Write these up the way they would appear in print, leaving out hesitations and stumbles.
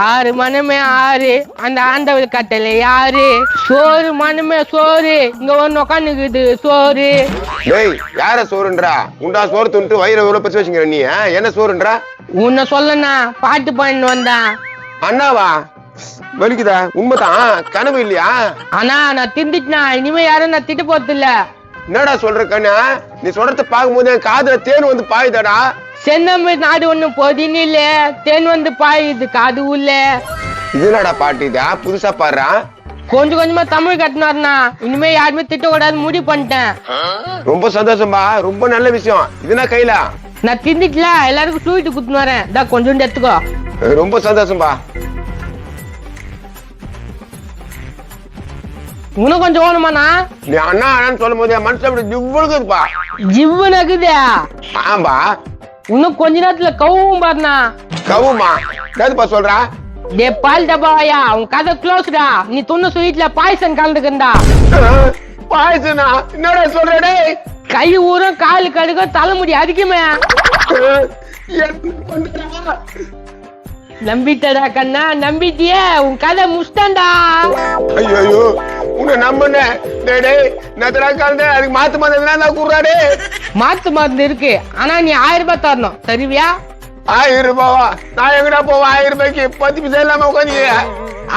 ஆறு மனமே ஆறு அந்த ஆண்டவர் கட்டளை யாரு சோறு மனமே சோறு இங்க ஒண்ணு உட்காந்துக்குது சோறு. டேய் யார சோறுன்றா? உண்டா சோறு துண்டு வயிறு எவ்வளவு பச்சு வச்சுக்கிற நீ என்ன சோறுன்றா? உன்னை சொல்லனா பாட்டு பண்ணிட்டு வந்தான். அண்ணாவா? வலிக்குதா? உண்மைதான், கனவு இல்லையா? ஆனா நான் திண்டுட்டா இனிமே யாரும் நான் திட்டு போறது இல்ல. என்னடா சொல்ற கண்ணா? நீ சொல்றத பாக்கும்போது என் காதுல தேன் வந்து பாயுதாடா. சென்னம்பு நாடு ஒண்ணு பொதினு இல்ல தேன் வந்து பாயுது காது உள்ள. இது என்னடா பாட்டு இதா? புதுசா பாடுறா. கொஞ்சம் கொஞ்சமா தமிழ் கட்டினாருனா இனிமே யாருமே திட்டக்கூடாது முடிவு பண்ணிட்டேன். ரொம்ப சந்தோஷம்பா, ரொம்ப நல்ல விஷயம். இதுனா கையில நான் திண்டுட்டுல எல்லாருக்கும் ஸ்வீட் குத்துன்னு வரேன். தான் கொஞ்சம் எடுத்துக்கோ. ரொம்ப சந்தோஷம்பா. இன்னும் கொஞ்சம் வேணுமாண்ணா? நீ அண்ணா அண்ணான்னு சொல்லும் போது என் மனசுல அப்படி ஜிவ்வுக்குதுப்பா. ஜிவ்வுனக்குதே? ஆம்பா. இன்னும் கொஞ்ச நேரத்துல கவும் பாருண்ணா. கவுமா? என்னதுப்பா சொல்றா? டே பால் டப்பாயா உன் கதை க்ளோஸ்டா. நீ துண்ணு ஸ்வீட்ல பாய்சன் கலந்துக்கண்டா. பாயசனா? என்னடா சொல்ற டேய்? கை ஊரும் காலு கடுக்கும் தலைமுடி அடிக்குமே. நம்பிட்டடா கண்ணா நம்பிட்டியே உன் கதை முஸ்டண்டா. ஐயோ உன்னை நம்புனேன். டேய் டேய் நத்தரா கலந்து அதுக்கு மாத்து மருந்து கூறாடே. மாத்து மருந்து இருக்கு ஆனா நீ 1000 ரூபாய் தரணும். தருவியா? 1000 ரூபாவா? நான் எங்கடா போவேன் 1000 ரூபாய்க்கு? 10 பைசா இல்லாம உட்காந்து.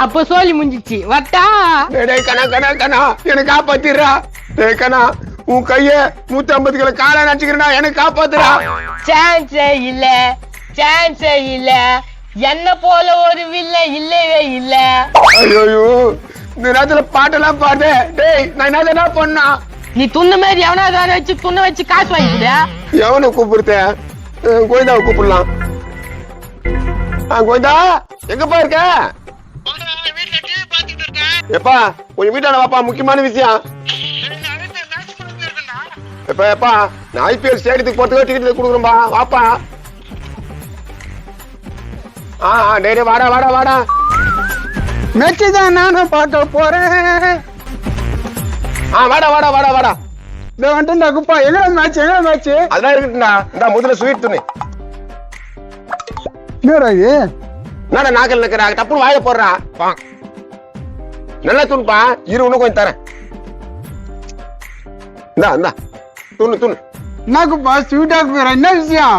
அப்ப சொல்லி முடிஞ்சிச்சு வட்டா. டேய் கண்ணா கண்ணா கண்ணா எனக்கு காப்பாத்திடுறா. டேய் கண்ணா உன் கைய 150 கிலோ காலை நச்சுக்கிறா, எனக்கு காப்பாத்துறா. சான்ஸே இல்ல சான்ஸே இல்ல என்ன போல ஒரு வில்ல இல்லவே இல்ல. ஐயோ இந்த நேரத்துல பாட்டெல்லாம் பாடு. டேய் நான் என்ன பண்ணா? நீ துண்ணு மாதிரி எவனா வச்சு துண்ணு வச்சு காசு வாங்கிக்கிற. எவனை கூப்பிடுத்த? கோயந்தாவை கூப்பிடலாம். கோயந்தா எங்கப்பா இருக்க? எப்பா கொஞ்சம் வீட்டான வாப்பா, முக்கியமான விஷயம். எப்பா எப்பா நான் ஐபிஎல் ஸ்டேடியத்துக்கு போறதுக்கு டிக்கெட் கொடுக்குறேன்பா, வாப்பா. டேய் வாடா வாடா வாடா. மேட்ச் தான் நானும் பார்க்க போறேன். வாடா வாடா வாடா வாடா. இந்த வந்துட்டா குப்பா. எங்க மேட்ச் அதெல்லாம் இருக்குடா. இந்த முதல்ல ஸ்வீட் துணி. என்னடா இது? என்னடா நாக்கல் நிக்கிற? டப்புனு வாயில போடுறா. நல்லா துணுப்பா. இரு இன்னும் கொஞ்சம் தரேன். இந்தா இந்தா துணு துணு. என்ன குப்பா ஸ்வீட்டா குடுக்குற? என்ன விஷயம்?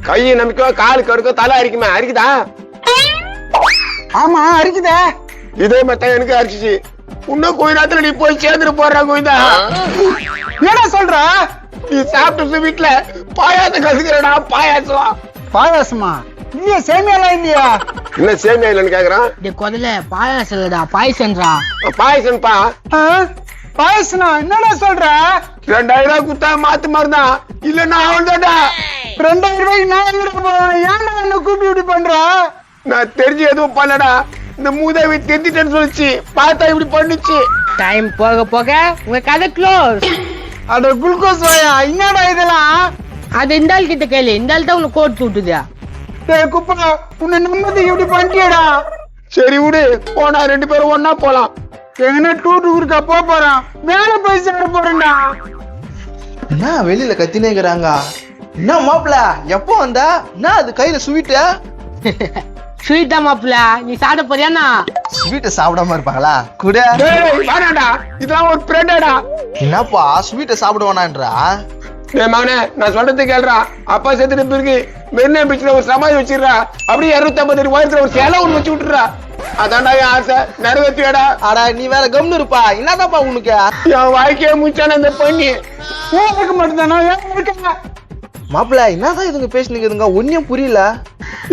கையை நம்பிக்கோ காலு கடுக்கோ தலை அரிக்குமே, அரிக்குதா? ஆமா அரிக்குதே. இதே மாதிரி எனக்கு அரிச்சிச்சு. இன்னும் கொஞ்ச நேரத்துல நீ போய் சேர்ந்துட்டு போடுற கோயிந்தா. என்னடா சொல்ற? நீ சாப்பிட்டு வீட்டுல பாயாசம் கசுக்கிறடா. பாயாசம். பாயாசமா? இல்லையா சேமியாலாம் இல்லையா? என்ன சேமியா இல்லைன்னு கேக்குறான். கொதல பாயாசம் இல்லடா பாய்சன்டா. பாயசன்பா. பாயாசனா? என்னடா சொல்ற? 2000 ரூபாய் குத்தா மாத்து மருந்தா இல்லன்னா அவன் தான்டா. 2000 ரூபாய்க்கு நான் எங்க போவேன்? ஏன்டா என்ன கூப்பி இப்படி பண்ற? நான் தெரிஞ்சு எதுவும் பண்ணடா. இந்த மூதாவி தெரிஞ்சிட்டேன்னு சொல்லிச்சு, பார்த்தா இப்படி பண்ணுச்சு. டைம் போக போக உங்க கதை க்ளோஸ். அட குளுக்கோஸ் வாயா, என்னடா இதெல்லாம்? அது இந்த ஆள் கிட்ட கேளு. இந்த ஆள் தான் உனக்கு கோட் விட்டுதா. டேய் குப்பா உன்னை நம்பி இப்படி பண்ணிட்டியடா. சரி விடு, போனா 2 பேரும் ஒன்னா போலாம். எங்கன்னா டூர் இருக்கா போறேன். மேல போய் சேர போறேன்டா. என்ன வெளியில கத்தினேங்கிறாங்க? என்ன மாப்பிள எப்போ வந்தா? என்ன அது கையில ஸ்வீட்டு? ஸ்வீட் தான் மாப்பிள. நீ சாப்பிட போறியாண்ணா? ஸ்வீட்டை சாப்பிடாம இருப்பாங்களா கூட? வேணாடா, இதெல்லாம் ஒரு பிரெண்டாடா. என்னப்பா ஸ்வீட்டை சாப்பிட வேணான்றா? என் மகனே நான் சொல்றது கேள்றா. அப்பா செத்துட்டு பிறகு மெரினா பீச்ல ஒரு சமாதி வச்சிடுறா. அப்படியே 250 உயரத்துல ஒரு சிலை ஒண்ணு வச்சு விட்டுறா. அதான்டா என் ஆசை, நிறைவேற்றியடா. அடா நீ வேற கம்னு இருப்பா. என்னதாப்பா உனக்கு? என் வாழ்க்கைய முடிச்சான அந்த பண்ணி இருக்க மாட்டேதானா? ஏன் இருக்க? மாப்பிள என்னதான் இதுங்க பேசினுக்குதுங்க? ஒன்னும் புரியல.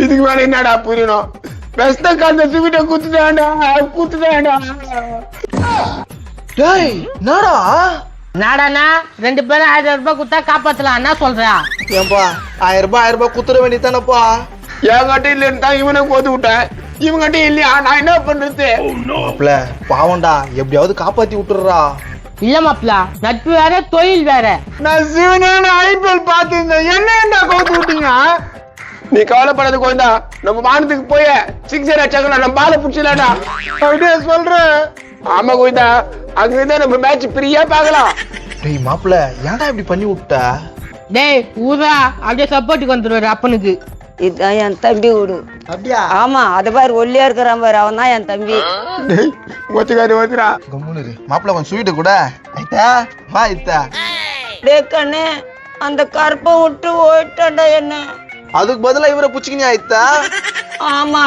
இதுக்கு மேல என்னடா புரியணும்? பெஸ்ட காந்த சுவிட்ட குத்துதாண்டா குத்துதாண்டா. டேய் என்னடா நாடானா 2 பேரும் 1000 ரூபாய் குத்தா காப்பாத்தலாம். என்ன சொல்றா? ஏன்பா 1000 ரூபாய் குத்துற வேண்டியதானப்பா? என் கட்ட இல்லன்னு தான் இவனை கோத்து விட்டேன். இவங்க கட்ட இல்லையா, நான் என்ன பண்றது? மாப்பிள பாவம்டா, எப்படியாவது காப்பாத்தி விட்டுறா. இல்ல மாப்பிள, நட்பு வேற தொழில் வேற. நான் சிவனான ஐபிஎல் பார்த்திருந்தேன். என்ன கோத்து விட்டீங்க? நீ கவலைப்படாத கோயந்தா. நம்ம வானத்துக்கு போய் 6 அடிச்சாங்களா, நம்ம பாலை பிடிச்சலாடா. அப்படியே சொல்ற? ஆமா கோயந்தா, அங்கதான் நம்ம மேட்ச் ஃப்ரீயா பார்க்கலாம். டேய் மாப்பிள ஏன்டா இப்படி பண்ணி விட்ட? டேய் ஊரா அப்படியே சப்போர்ட்டுக்கு வந்துருவாரு அப்பனுக்கு. இதுதான் என் தம்பி வீடு. அப்படியா? ஆமா, அது பாரு ஒல்லியா இருக்கிறான் பாரு, அவன் தான் என் தம்பி. டேய் ஒத்துக்காரி வந்துடா. கம்முனு இரு. மாப்பிள்ள கொஞ்சம் ஸ்வீட்டு கூட. ஐத்தா வா ஐத்தா. டே கண்ணே, அந்த கருப்பை விட்டு ஓயிட்டான்டா என்ன. அதுக்கு பதிலா இவரை புச்சிக்கினியா ஐத்தா? ஆமா,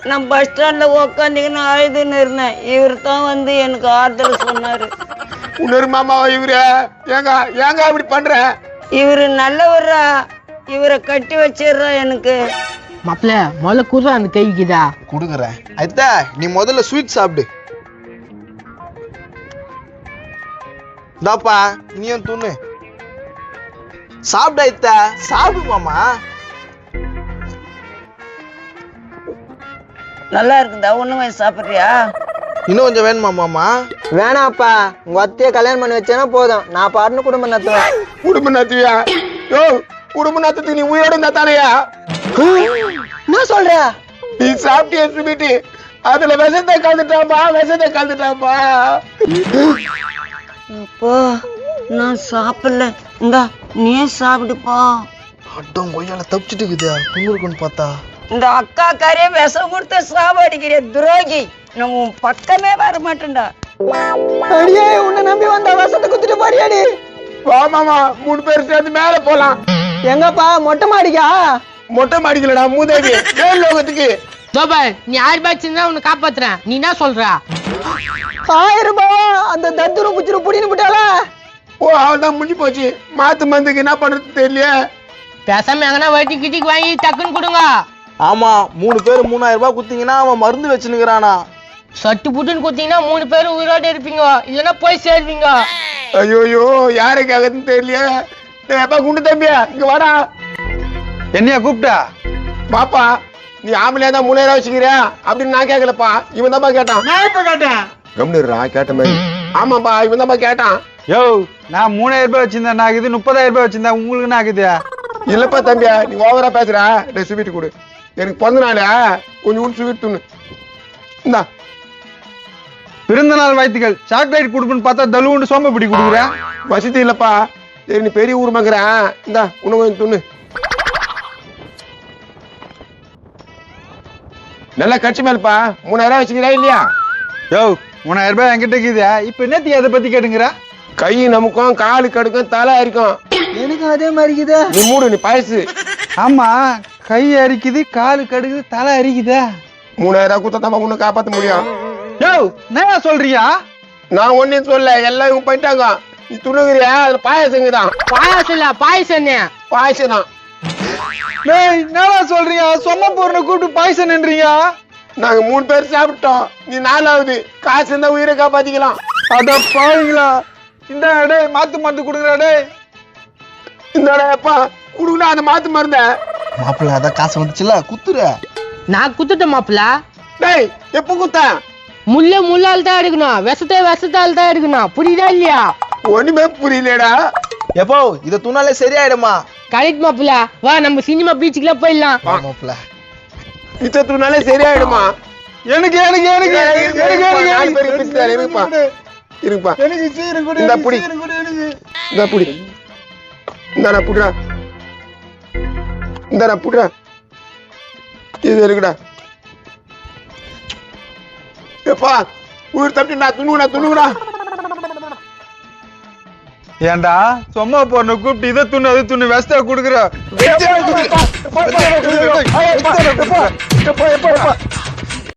நான் பஸ் ஸ்டாண்ட்ல உக்காந்துக்கின்னு அழுதுன்னு இருந்தேன். இவர் தான் வந்து எனக்கு ஆறுதல் சொன்னாரு. உன்னொரு மாமாவா இவரு? ஏங்க ஏங்க இப்படி பண்ற? இவரு நல்லவரா, இவரை கட்டி வச்சிடுறா எனக்கு. மாப்பிள்ள முதல்ல குடுறா அந்த கைக்குதா. குடுக்குறேன். ஐத்தா நீ முதல்ல ஸ்வீட் சாப்பிடு. தாப்பா நீயும் துண்ணு. சாப்பிடு ஐத்தா, சாப்பிடு மாமா. நல்லா இருக்குதா? ஒண்ணுமே சாப்பிடுறியா? இன்னும் கொஞ்சம் வேணுமா மாமா? வேணாப்பா, உங்க அத்தைய கல்யாணம் பண்ணி வச்சேன்னா போதும், நான் பாருன்னு குடும்பம் நடத்துவேன். குடும்ப நடத்துவியா? யோ குடும்ப நடத்துக்கு நீ உயிரோட இருந்தா தானையா? என்ன சொல்ற? நீ சாப்பிட்டிய ஸ்வீட்டு, அதுல விஷத்தை கலந்துட்டாப்பா, விஷத்தை கலந்துட்டாப்பா. அப்பா நான் சாப்பிடல, இந்தா நீயே சாப்பிடுப்பா. அட்டம் கொய்யால தப்பிச்சுட்டு இருக்குதா பொங்கலுக்குன்னு பார்த்தா. இந்த அக்கா காரே விஷம் கொடுத்து சாப்பாடிக்கிற துரோகி, நான் உன் பக்கமே வர மாட்டேன்டா. அடியே, உன்னை நம்பி வந்த வசத்தை குத்துட்டு போறியாடி? வா மாமா, 3 பேர் சேர்ந்து மேல போலாம். எங்கப்பா, மொட்டை மாடிக்கா? மொட்டை மாடிக்கலடா மூதேவி, மேல் லோகத்துக்கு. தோபர் நீ 1000 ரூபாய் வச்சிருந்தா உன்னை காப்பாத்துறேன். நீ என்ன சொல்ற? 1000 ரூபாய் அந்த தத்துரு புச்சிரு புடின்னு விட்டாளா? ஓ அவள்தான் முடிஞ்சு போச்சு. மாத்து மந்துக்கு என்ன பண்றது தெரியலையே. பேசாம எங்கன்னா வட்டி கிட்டிக்கு வாங்கி டக்குன்னு கொடுங்க. ஆமா 3 பேர் 3000 ரூபாய் குத்தீங்கன்னா அவன் மருந்து வச்சுனுக்குறானா. சட்டு புட்டுன்னு கொடுத்தீங்கன்னா 3 பேரும் உயிரோட இருப்பீங்க, இல்லைன்னா போய் சேர்வீங்க. ஐயோ யாரை கேக்குறதுன்னு தெரியலையே. டேய் அப்பா குண்டு தம்பியா, இங்க வாடா. என்னையா கூப்பிட்டா? பாப்பா நீ ஆம்பளையா தான் 3000 வச்சுக்கிறியா அப்படின்னு நான் கேட்கலப்பா, இவன் தான்ப்பா கேட்டான். நான் இப்ப கேட்டேன். கம்னு கேட்ட மாதிரி. ஆமாப்பா இவன் தான்ப்பா கேட்டான். யோ, நான் 3000 ரூபாய் வச்சிருந்தேன், நான் இது 30000 ரூபாய் வச்சிருந்தேன், உங்களுக்கு என்ன ஆகுது? இல்லப்பா தம்பியா, நீ ஓவரா பேசுற. டேய் ஸ்வீட் கொடு, எனக்கு பிறந்த நாளா கொஞ்சம் ஸ்வீட் துண்ணு. இந்தா பிறந்த நாள் வாழ்த்துக்கள். சாக்லேட் கொடுப்புன்னு பார்த்தா தலுவுண்டு சோம்ப பிடி கொடுக்குறேன். வசதி இல்லப்பா. சரி நீ பெரிய ஊர் மக்குறேன், இந்தா உனக்கு கொஞ்சம் துண்ணு. நல்லா கட்சி மேலப்பா 3000 வச்சுக்கிறா இல்லையா? யோ, 3000 ரூபாய் என்கிட்ட இருக்குது, இப்ப என்னத்தி அதை பத்தி கேட்டுங்கிற? கை நமக்கும் காலு கடுக்கும் தலை அரிக்கும். எனக்கும் அதே மாதிரி இருக்குது. நீ மூடு, நீ பாயசு. ஆமா, கை அரிக்குது, காலு கடுக்குது, தலை அரிக்குதா? 3000 குத்தா தான் உன்னை காப்பாத்த முடியும். யோ, என்ன சொல்றியா? நான் ஒன்னும் சொல்ல, எல்லாம் இவங்க போயிட்டாங்க. நீ துணுகிறியா? அதுல பாயசங்குதான். பாயாசம் இல்ல, பாயசம். பாயசம் தான். டேய், என்னடா சொல்றீங்க? சொன்ன பொருளை கூப்பிட்டு பாய்சன்ன்றீங்க. நாங்க 3 பேர் சாப்பிட்டோம், நீ 4வது. காசு இருந்தா உயிரை காப்பாத்திக்கலாம். அட பாருங்களா, இந்த டேய் மாத்து மாத்து கொடுக்குறா. டேய் இந்தப்பா குடுக்கணும் அந்த மாத்து மருந்த. மாப்பிள்ள அதான் காசு வந்துச்சுல குத்துற. நான் குத்துட்டேன் மாப்பிள்ள. டேய் எப்ப குத்த? முள்ளால் தான் எடுக்கணும், விஷத்தால் தான் எடுக்கணும். புரியுதா இல்லையா? ஒண்ணுமே புரியலடா. எப்போ இத துணாலே சரியாயிடுமா? கரெக்ட் மாப்பிள்ள. வா நம்ம சினிமா பீச்சுக்குலாம் போயிடலாம். மாப்பிள்ள இத்தனாலே சரியாயிடுமா? எனக்கு எனக்கு எனக்கு எனக்கு நாலு பேருக்கு பிரிச்சு தரேன், இருப்பா இருப்பா. எனக்கு சீரம் கொடு, இந்த புடி. சீரம் கொடு எனக்கு. இந்த புடி. இந்த நான் புடுறா. இந்த நான் புடுறா. இது இருக்குடா. எப்பா உயிர் தப்பிட்டு நான் துணுகுடா. ஏண்டா சும்மா பொண்ணு கூப்பிட்டு இதை துண்ணு அது துண்ணு வெஸ்டா குடுக்குற.